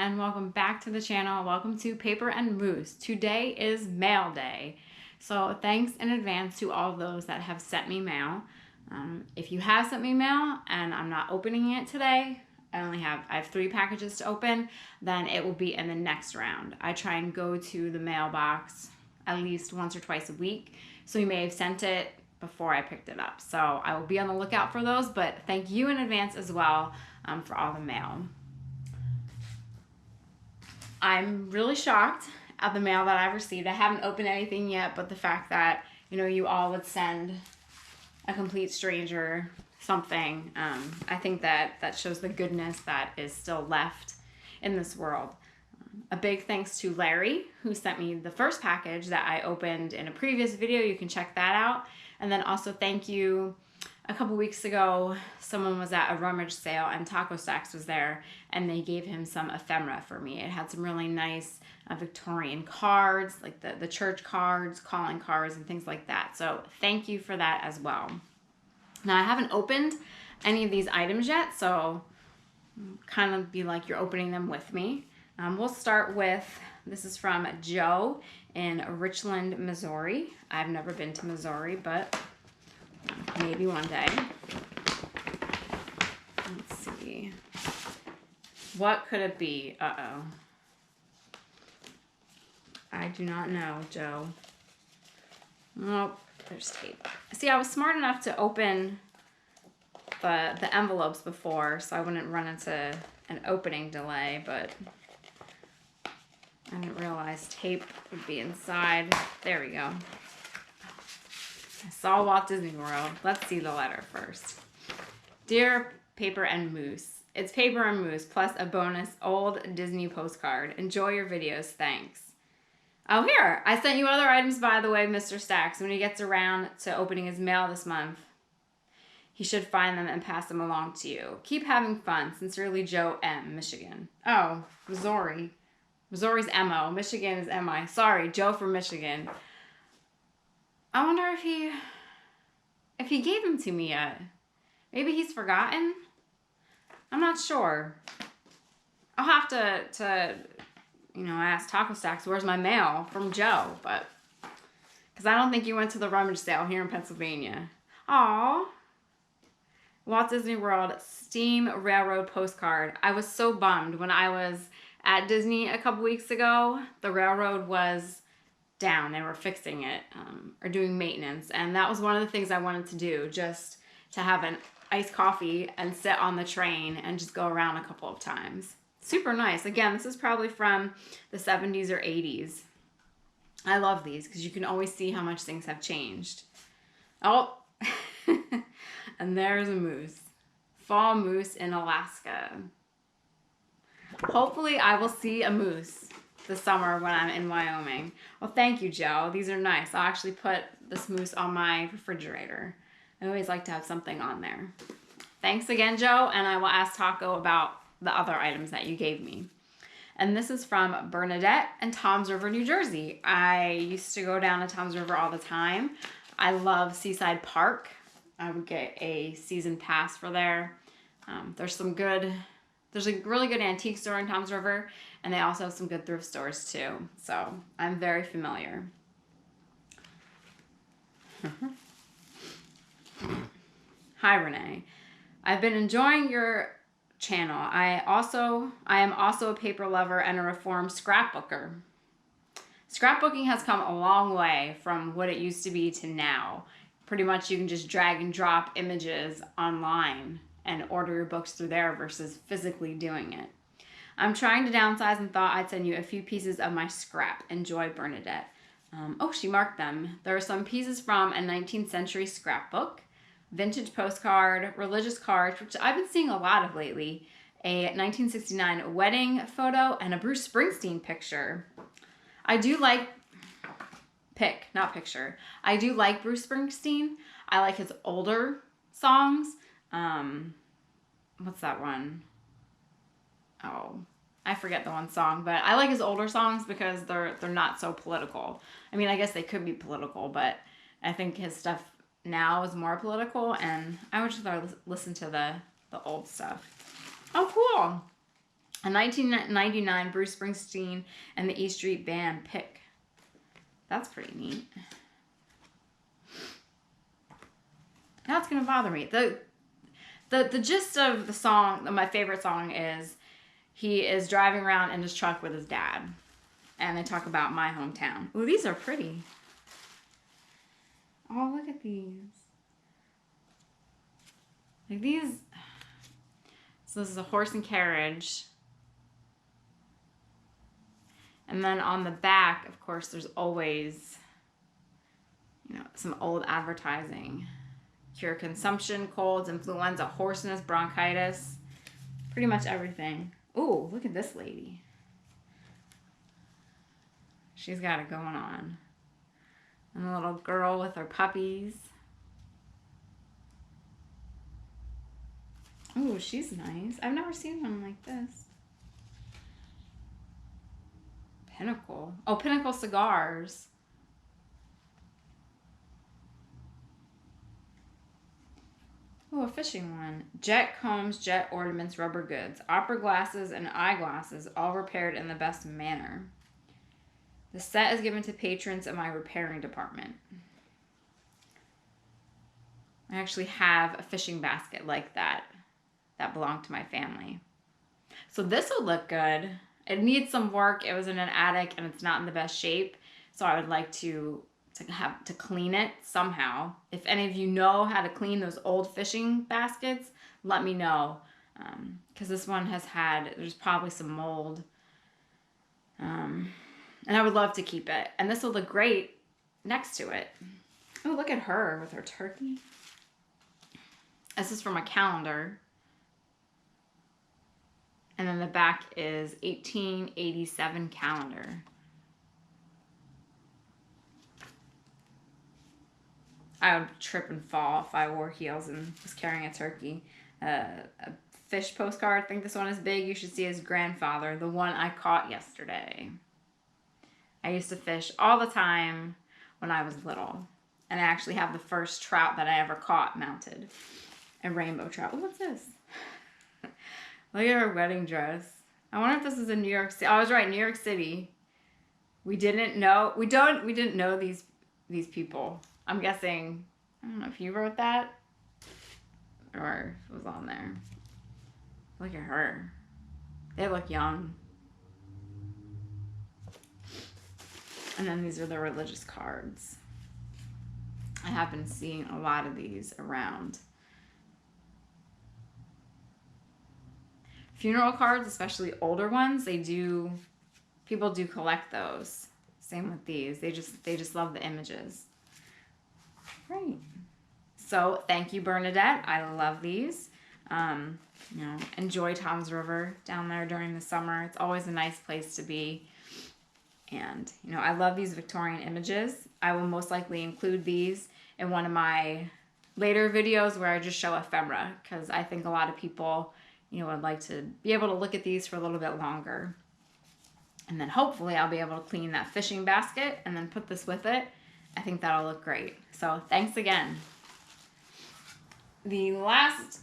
and welcome back to the channel. Welcome to Paper and Moose. Today is mail day. So thanks in advance to all of those that have sent me mail. If you have sent me mail and I'm not opening it today, I have 3 packages to open, then it will be in the next round. I try and go to the mailbox at least once or twice a week. So you may have sent it before I picked it up. So I will be on the lookout for those, but thank you in advance as well for all the mail. I'm really shocked at the mail that I've received. I haven't opened anything yet, but the fact that, you all would send a complete stranger something, I think that shows the goodness that is still left in this world. A big thanks to Larry, who sent me the first package that I opened in a previous video. You can check that out. And then also thank you. A couple weeks ago, someone was at a rummage sale and Taco Stacks was there, and they gave him some ephemera for me. It had some really nice Victorian cards, like the church cards, calling cards, and things like that. So thank you for that as well. Now, I haven't opened any of these items yet, so kind of be like you're opening them with me. We'll start with, this is from Joe in Richland, Missouri. I've never been to Missouri, but maybe one day. Let's see. What could it be? Uh-oh. I do not know, Joe. Oh, there's tape. See, I was smart enough to open the envelopes before, so I wouldn't run into an opening delay, but I didn't realize tape would be inside. There we go. I saw Walt Disney World. Let's see the letter first. Dear Paper and Moose, it's Paper and Moose plus a bonus old Disney postcard. Enjoy your videos. Thanks. Oh, here. I sent you other items, by the way, Mr. Stacks. When he gets around to opening his mail this month, he should find them and pass them along to you. Keep having fun. Sincerely, Joe M., Michigan. Oh, Missouri. Missouri's M-O. Michigan is M-I. Sorry, Joe from Michigan. I wonder if he gave them to me yet. Maybe he's forgotten? I'm not sure. I'll have to ask Taco Stacks, where's my mail from Joe? But, because I don't think you went to the rummage sale here in Pennsylvania. Aw. Walt Disney World Steam Railroad postcard. I was so bummed when I was at Disney a couple weeks ago. The railroad was down. They were fixing it or doing maintenance, and that was one of the things I wanted to do, just to have an iced coffee and sit on the train and just go around a couple of times. Super nice. Again, this is probably from the 70s or 80s. I love these because you can always see how much things have changed. Oh, and there's a moose. Fall moose in Alaska. Hopefully I will see a moose this summer when I'm in Wyoming. Well, thank you, Joe. These are nice. I'll actually put this moose on my refrigerator. I always like to have something on there. Thanks again, Joe, and I will ask Taco about the other items that you gave me. And this is from Bernadette in Toms River, New Jersey. I used to go down to Toms River all the time. I love Seaside Park. I would get a season pass for there. There's a really good antique store in Toms River, and they also have some good thrift stores too. So I'm very familiar. Hi, Renee. I've been enjoying your channel. I am also a paper lover and a reformed scrapbooker. Scrapbooking has come a long way from what it used to be to now. Pretty much you can just drag and drop images online and order your books through there versus physically doing it. I'm trying to downsize and thought I'd send you a few pieces of my scrap. Enjoy, Bernadette. Oh, she marked them. There are some pieces from a 19th century scrapbook, vintage postcard, religious cards, which I've been seeing a lot of lately, a 1969 wedding photo, and a Bruce Springsteen picture. I do like I do like Bruce Springsteen. I like his older songs. What's that one? Oh, I forget the one song, but I like his older songs because they're not so political. I mean, I guess they could be political, but I think his stuff now is more political, and I would just rather listen to the old stuff. Oh, cool. A 1999 Bruce Springsteen and the E Street Band pick. That's pretty neat. Now it's going to bother me. The gist of the song, my favorite song, is he is driving around in his truck with his dad. And they talk about my hometown. Ooh, these are pretty. Oh, look at these. Like these. So this is a horse and carriage. And then on the back, of course, there's always, you know, some old advertising. Cure consumption, colds, influenza, hoarseness, bronchitis. Pretty much everything. Ooh, look at this lady. She's got it going on. And a little girl with her puppies. Ooh, she's nice. I've never seen one like this. Pinnacle. Oh, Pinnacle Cigars. Oh, a fishing one. Jet combs, jet ornaments, rubber goods, opera glasses, and eyeglasses, all repaired in the best manner. The set is given to patrons in my repairing department. I actually have a fishing basket like that belonged to my family. So this will look good. It needs some work. It was in an attic and it's not in the best shape. So I would like to clean it somehow. If any of you know how to clean those old fishing baskets, let me know. Because this one there's probably some mold. And I would love to keep it. And this will look great next to it. Oh, look at her with her turkey. This is from a calendar. And then the back is 1887 calendar. I would trip and fall if I wore heels and was carrying a turkey. A fish postcard. I think this one is big. You should see his grandfather, the one I caught yesterday. I used to fish all the time when I was little. And I actually have the first trout that I ever caught mounted. A rainbow trout. Oh, what's this? Look at her wedding dress. I wonder if this is in New York City. Oh, I was right, New York City. We didn't know these people. I'm guessing, I don't know if you wrote that or if it was on there. Look at her. They look young. And then these are the religious cards. I have been seeing a lot of these around. Funeral cards, especially older ones, people do collect those. Same with these. They just love the images. Great. So thank you, Bernadette. I love these. Enjoy Tom's River down there during the summer. It's always a nice place to be. And, I love these Victorian images. I will most likely include these in one of my later videos where I just show ephemera, because I think a lot of people, would like to be able to look at these for a little bit longer. And then hopefully I'll be able to clean that fishing basket and then put this with it. I think that'll look great. So thanks again. The last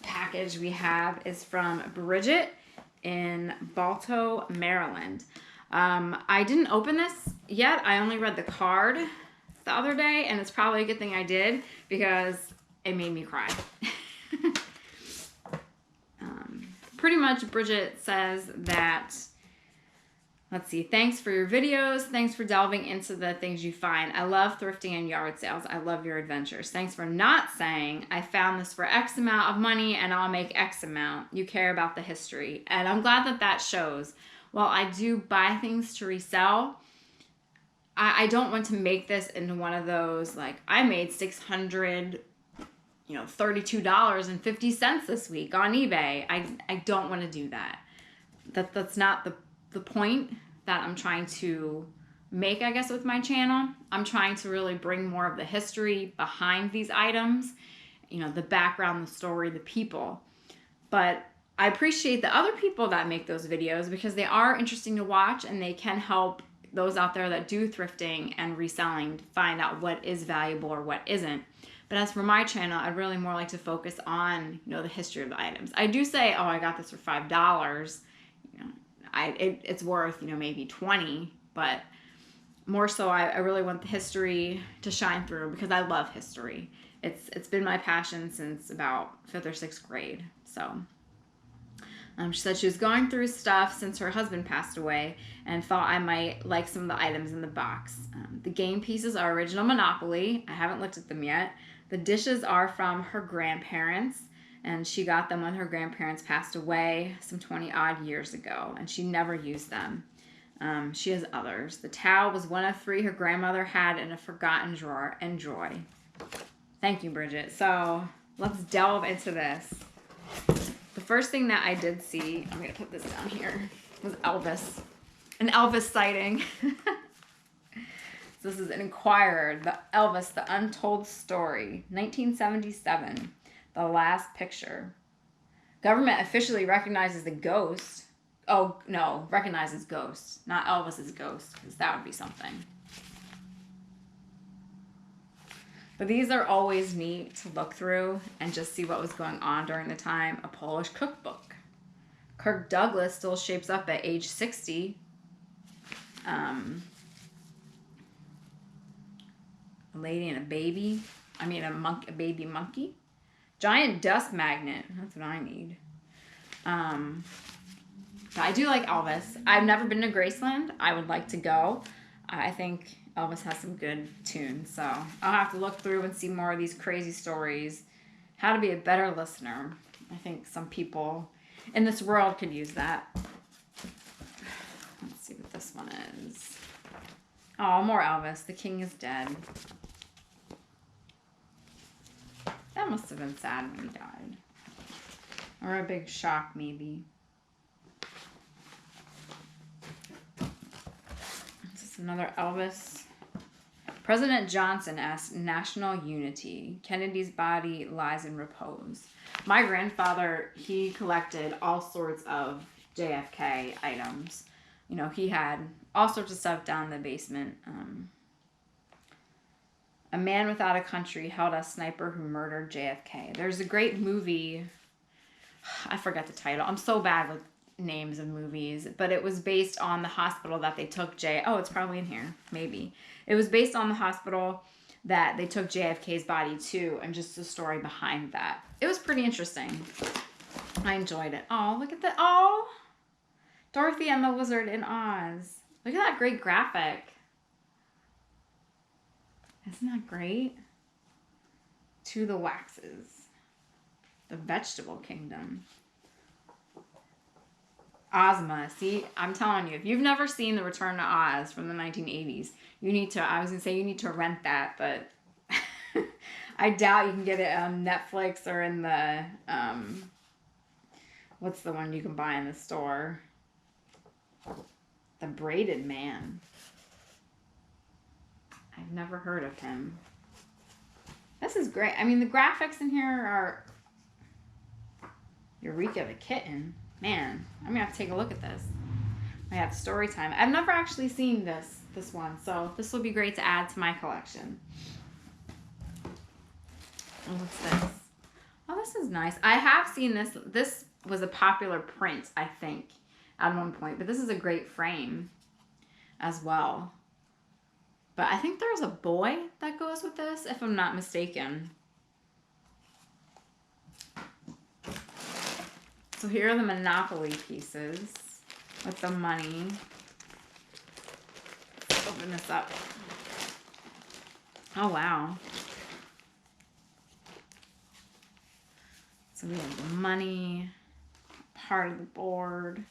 package we have is from Bridget in Balto, Maryland. I didn't open this yet. I only read the card the other day, and it's probably a good thing I did because it made me cry. Pretty much Bridget says that, let's see, thanks for your videos. Thanks for delving into the things you find. I love thrifting and yard sales. I love your adventures. Thanks for not saying, I found this for X amount of money and I'll make X amount. You care about the history. And I'm glad that that shows. While I do buy things to resell, I don't want to make this into one of those, like, I made $32.50 this week on eBay. I don't want to do that. That's not the point that I'm trying to make, I guess, with my channel. I'm trying to really bring more of the history behind these items, the background, the story, the people. But I appreciate the other people that make those videos because they are interesting to watch and they can help those out there that do thrifting and reselling to find out what is valuable or what isn't. But as for my channel, I'd really more like to focus on, the history of the items. I do say, oh, I got this for $5, it's worth, maybe 20, but more so I really want the history to shine through because I love history. It's been my passion since about 5th or 6th grade. So she said she was going through stuff since her husband passed away and thought I might like some of the items in the box. The game pieces are original Monopoly. I haven't looked at them yet. The dishes are from her grandparents, and she got them when her grandparents passed away some 20 odd years ago, and she never used them. She has others. The towel was one of 3 her grandmother had in a forgotten drawer. Enjoy. Thank you, Bridget. So let's delve into this. The first thing that I did see, I'm going to put this down here, was Elvis. An Elvis sighting. So this is an Inquirer, the Elvis, the Untold Story, 1977, the last picture. Government officially recognizes the ghost. Oh, no, recognizes ghosts, not Elvis's ghost, because that would be something. But these are always neat to look through and just see what was going on during the time. A Polish cookbook. Kirk Douglas still shapes up at age 60. A lady and a baby. A baby monkey. Giant dust magnet. That's what I need. But I do like Elvis. I've never been to Graceland. I would like to go. I think Elvis has some good tunes. So I'll have to look through and see more of these crazy stories. How to be a better listener. I think some people in this world could use that. Let's see what this one is. Oh, more Elvis. The King is Dead. That must have been sad when he died. Or a big shock, maybe. This is another Elvis. President Johnson asked national unity. Kennedy's body lies in repose. My grandfather, he collected all sorts of JFK items. He had all sorts of stuff down in the basement. A Man Without a Country held a sniper who murdered JFK. There's a great movie. I forget the title. I'm so bad with names of movies. But it was based on the hospital that they took Oh, it's probably in here. Maybe. It was based on the hospital that they took JFK's body to and just the story behind that. It was pretty interesting. I enjoyed it. Oh, look at that. Oh, Dorothy and the Wizard in Oz. Look at that great graphic. Isn't that great? To the Waxes. The Vegetable Kingdom. Ozma. See, I'm telling you, if you've never seen The Return to Oz from the 1980s, you need to, I was going to say you need to rent that, but I doubt you can get it on Netflix or in the, what's the one you can buy in the store? The Braided Man. I've never heard of him. This is great. The graphics in here are Eureka the Kitten. Man, I'm going to have to take a look at this. I have story time. I've never actually seen this one, so this will be great to add to my collection. Oh, what's this? Oh, this is nice. I have seen this. This was a popular print, I think, at one point, but this is a great frame as well. But I think there's a boy that goes with this, if I'm not mistaken. So here are the Monopoly pieces with the money. Let's open this up. Oh, wow. So we have the money, part of the board.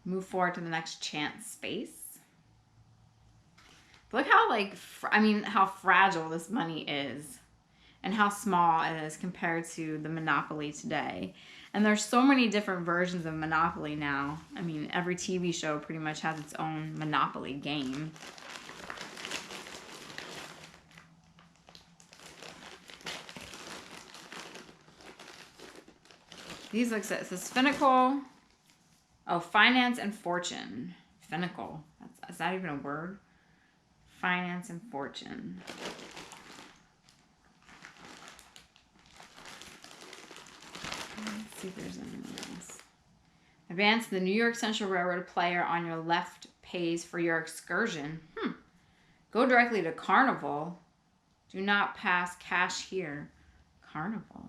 Move forward to the next chance space. Look how, how fragile this money is and how small it is compared to the Monopoly today. And there's so many different versions of Monopoly now. Every TV show pretty much has its own Monopoly game. These looks at, it says Finnacle. Oh, Finance and Fortune. Finnacle. Is that even a word? Finance and Fortune. Let's see if there's anything else. Advance the New York Central Railroad player on your left pays for your excursion. Go directly to Carnival. Do not pass cash here. Carnival.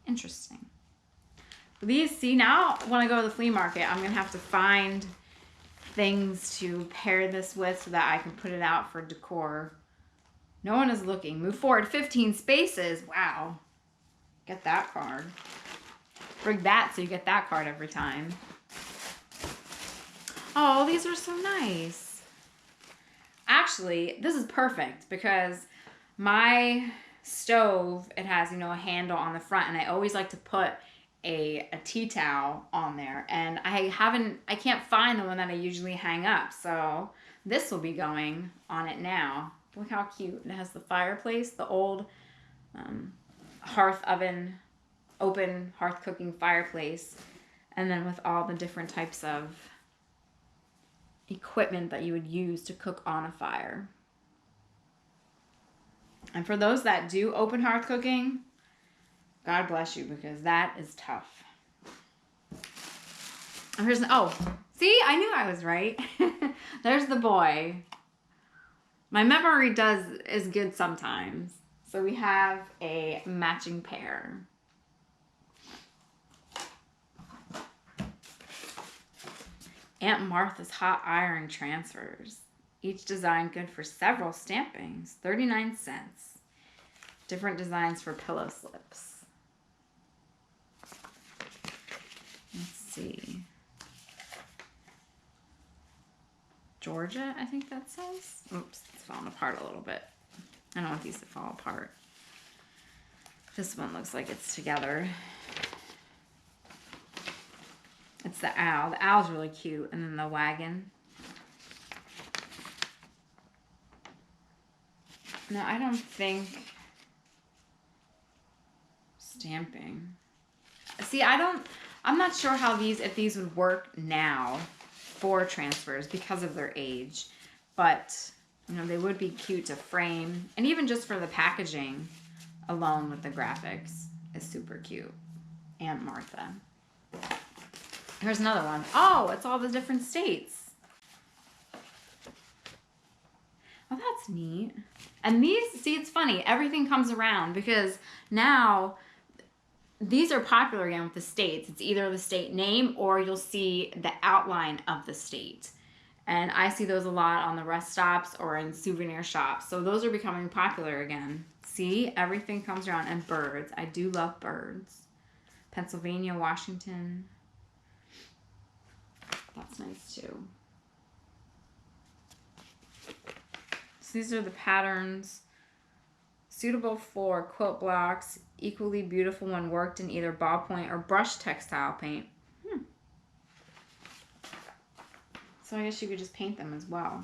Interesting. These, see, now when I go to the flea market, I'm going to have to find things to pair this with so that I can put it out for decor. No one is looking. Move forward 15 spaces. Wow. Get that card. Bring that so you get that card every time. Oh, these are so nice. Actually, this is perfect because my stove, it has, you know, a handle on the front, and I always like to put a tea towel on there, and I can't find the one that I usually hang up, so this will be going on it now. Look how cute. It has the fireplace, the old hearth oven, open hearth cooking fireplace, and then with all the different types of equipment that you would use to cook on a fire. And for those that do open hearth cooking, God bless you, because that is tough. And here's, oh, see, I knew I was right. There's the boy. My memory is good sometimes. So we have a matching pair. Aunt Martha's hot iron transfers. Each design good for several stampings. 39 cents. Different designs for pillow slips. Let's see. Georgia, I think that says. Oops, it's falling apart a little bit. I don't want these to fall apart. This one looks like it's together. It's the owl. The owl's really cute. And then the wagon. No, I don't think stamping. See, I'm not sure how if these would work now for transfers because of their age. But, you know, they would be cute to frame. And even just for the packaging alone with the graphics is super cute. Aunt Martha. Here's another one. Oh, it's all the different states. Oh, that's neat. And these, see, it's funny. Everything comes around because now these are popular again with the states. It's either the state name or you'll see the outline of the state. And I see those a lot on the rest stops or in souvenir shops. So those are becoming popular again. See, everything comes around. And birds. I do love birds. Pennsylvania, Washington. That's nice too. So these are the patterns. Suitable for quilt blocks. Equally beautiful when worked in either ballpoint or brushed textile paint. So I guess you could just paint them as well.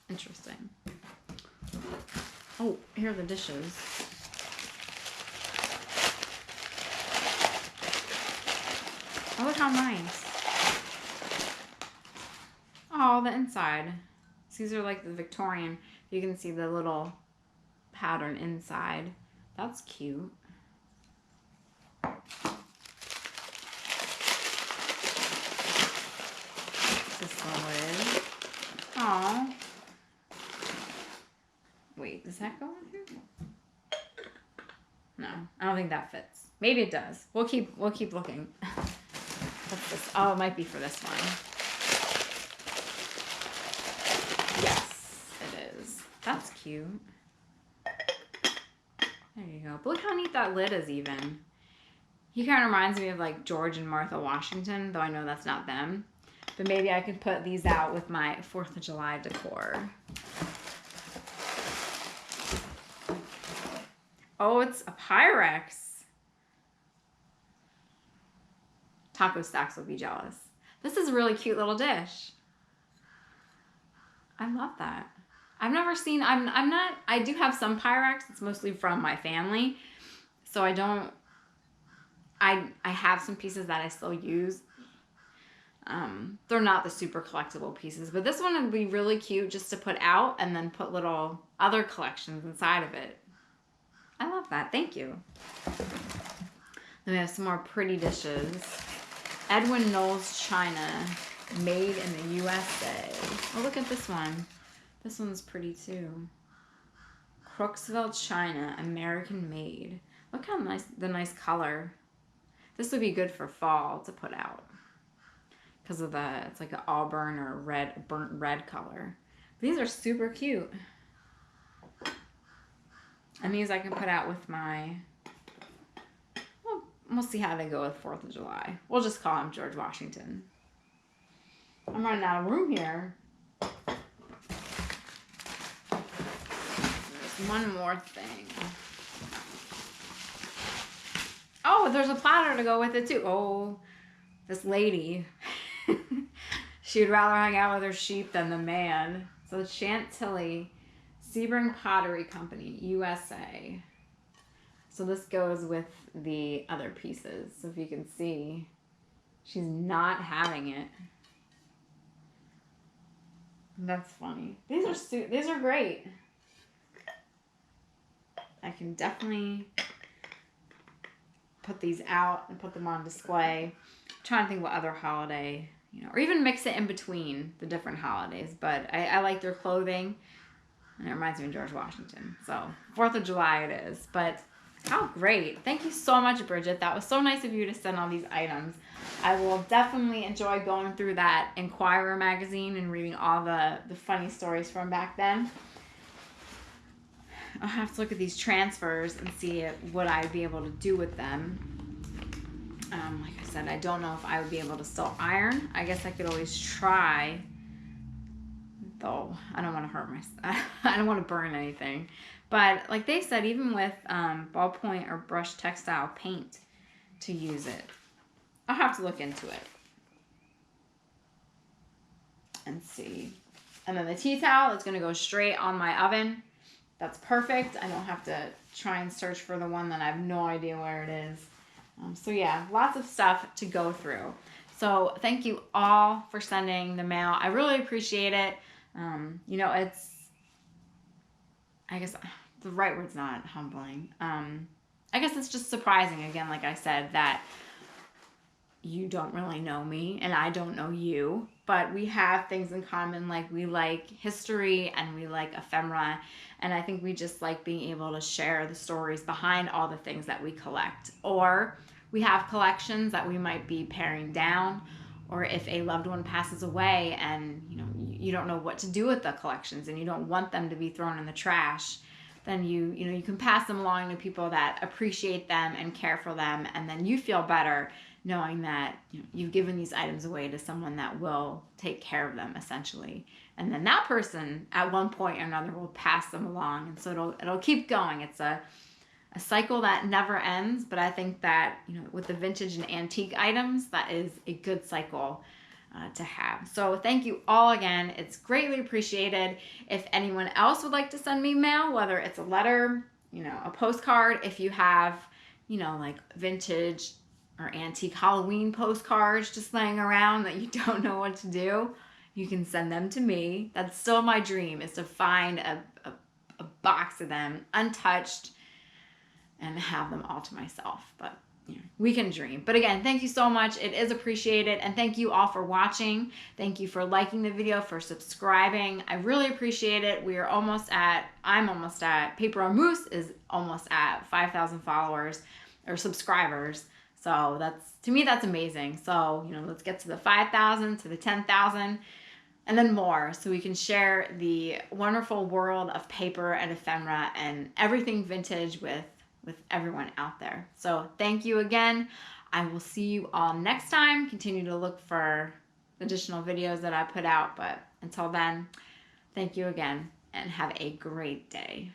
Interesting. Oh, here are the dishes. Oh, look how nice. Oh, the inside. These are like the Victorian. You can see the little pattern inside. That's cute. This one is. Aw. Wait, does that go in here? No, I don't think that fits. Maybe it does. We'll keep looking. What's this? Oh, it might be for this one. Yes, it is. That's cute. There you go. But look how neat that lid is even. He kind of reminds me of like George and Martha Washington, though I know that's not them. But maybe I could put these out with my 4th of July decor. Oh, it's a Pyrex. Taco Stacks will be jealous. This is a really cute little dish. I love that. I've never seen, I do have some Pyrex. It's mostly from my family. So I have some pieces that I still use. They're not the super collectible pieces, but this one would be really cute just to put out and then put little other collections inside of it. I love that. Thank you. Then we have some more pretty dishes. Edwin Knowles China, made in the USA. Oh, look at this one. This one's pretty too. Crooksville, China, American made. Look how nice, the nice color. This would be good for fall to put out. Because of the, it's like an auburn or red, burnt red color. These are super cute. And these I can put out with my, well, we'll see how they go with 4th of July. We'll just call him George Washington. I'm running out of room here. There's one more thing. Oh, there's a platter to go with it too. Oh, this lady. She would rather hang out with her sheep than the man. So Chantilly Sebring Pottery Company, USA. So this goes with the other pieces. So if you can see, she's not having it. That's funny. These are great. I can definitely put these out and put them on display. I'm trying to think what other holiday, you know, or even mix it in between the different holidays. But I like their clothing, and it reminds me of George Washington. So 4th of July it is. But how great. Thank you so much, Bridget. That was so nice of you to send all these items. I will definitely enjoy going through that Inquirer magazine and reading all the funny stories from back then. I'll have to look at these transfers and see what I'd be able to do with them. Like I said, I don't know if I would be able to still iron. I guess I could always try, though I don't want to hurt myself. I don't want to burn anything. But like they said, even with ballpoint or brush textile paint to use it. I'll have to look into it and see. And then the tea towel is going to go straight on my oven. That's perfect. I don't have to try and search for the one that I have no idea where it is. So yeah, lots of stuff to go through. So thank you all for sending the mail. I really appreciate it. You know, it's, I guess the right word's not humbling. I guess it's just surprising, again, like I said, that you don't really know me and I don't know you, but we have things in common. Like we like history and we like ephemera, and I think we just like being able to share the stories behind all the things that we collect. Or we have collections that we might be paring down, or if a loved one passes away and you know you don't know what to do with the collections and you don't want them to be thrown in the trash, then you can pass them along to people that appreciate them and care for them, and then you feel better knowing that you've given these items away to someone that will take care of them, essentially. And then that person, at one point or another, will pass them along. And so it'll keep going. It's a cycle that never ends. But I think that, with the vintage and antique items, that is a good cycle to have. So thank you all again. It's greatly appreciated. If anyone else would like to send me mail, whether it's a letter, a postcard, if you have, like vintage or antique Halloween postcards just laying around that you don't know what to do, you can send them to me. That's still my dream, is to find a box of them untouched and have them all to myself. But we can dream. But again, thank you so much. It is appreciated. And thank you all for watching. Thank you for liking the video, for subscribing. I really appreciate it. I'm almost at, Paper on Moose is almost at 5,000 followers or subscribers. So to me, that's amazing. So, let's get to the 5,000, to the 10,000, and then more, so we can share the wonderful world of paper and ephemera and everything vintage with everyone out there. So thank you again. I will see you all next time. Continue to look for additional videos that I put out. But until then, thank you again and have a great day.